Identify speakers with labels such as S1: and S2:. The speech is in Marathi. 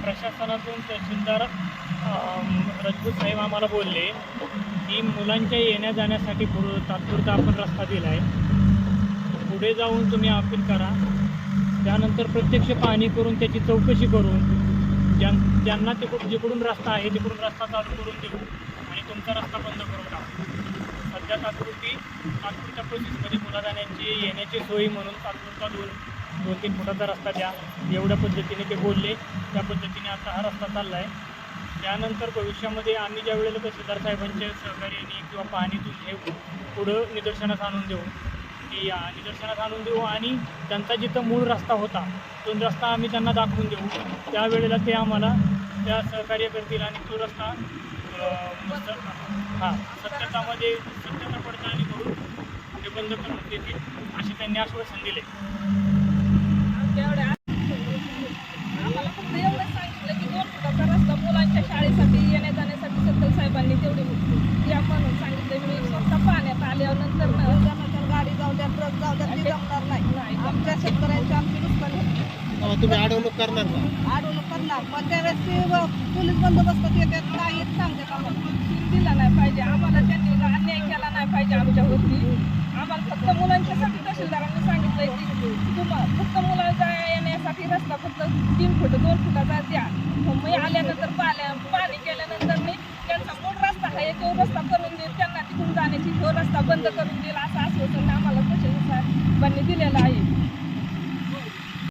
S1: प्रशासनातून तहसीलदार राजपूत साहेब आम्हाला बोलले की मुलांच्या येण्या जाण्यासाठी तात्पुरता आपण रस्ता दिला आहे, पुढे जाऊन तुम्ही अपील करा, त्यानंतर प्रत्यक्ष पाहणी करून त्याची चौकशी करून ज्यांना जिकडून रस्ता आहे तिकडून रस्ता चालू करून देऊ आणि तुमचा रस्ता बंद करून टाकू. सध्या तात्पुरत्या प्रोसेसमध्ये मुलाजाण्यांची येण्याची सोयी म्हणून तात्पुरता 2-3 फुटाचा रस्ता द्या, एवढ्या पद्धतीने ते बोलले. त्या पद्धतीने आता हा रस्ता चालला आहे. त्यानंतर भविष्यामध्ये आम्ही ज्या वेळेला तहसीलदार साहेबांच्या सहकार्याने किंवा पाहणीतून हे पुढं निदर्शनास आणून देऊ आणि त्यांचा जिथं मूळ रस्ता होता तो रस्ता आम्ही त्यांना दाखवून देऊ. त्यावेळेला ते आम्हाला त्या सहकार्य करतील आणि तो रस्ता सत्यता पडताळणी करून ते बंद करून देतील असे त्यांनी आश्वासन दिले.
S2: आम्हाला फक्त एवढंच सांगितलं की 2 फुटाचा रस्ता मुलांच्या शाळेसाठी येण्या जाण्यासाठी सत्तर साहेबांनी तेवढी या म्हणून सांगितलं. मी स्वतः पाण्यात आल्यानंतर गाडी जाऊ द्या, ट्रक जाऊ द्या, ते जमणार नाही. आमच्या शेतकऱ्यांची आमची नुकसान होते.
S3: तुम्ही अडवणूक करणार का?
S2: अडवणूक करणार, पण त्यावेळेस ते पोलीस बंदोबस्तात येतात नाही सांगतात. आम्हाला दिला नाही पाहिजे, आम्हाला त्यांनी अन्याय केला नाही पाहिजे आमच्यावरती. आम्हाला फक्त मुलांच्यासाठी तहसीलदारांनी सांगितलंय की तुम्हाला फक्त मुलांच्या येण्यासाठी रस्ता फक्त 3 फूट 2 फुटाचा द्या. मी आल्यानंतर पाणी केल्यानंतर मी त्यांचा मूळ रस्ता आहे तो रस्ता करून देईल, त्यांना तिकडून जाण्याची तो रस्ता बंद करून देईल असं आश्वासन आम्हाला तहसीलदारांनी दिलेलं आहे.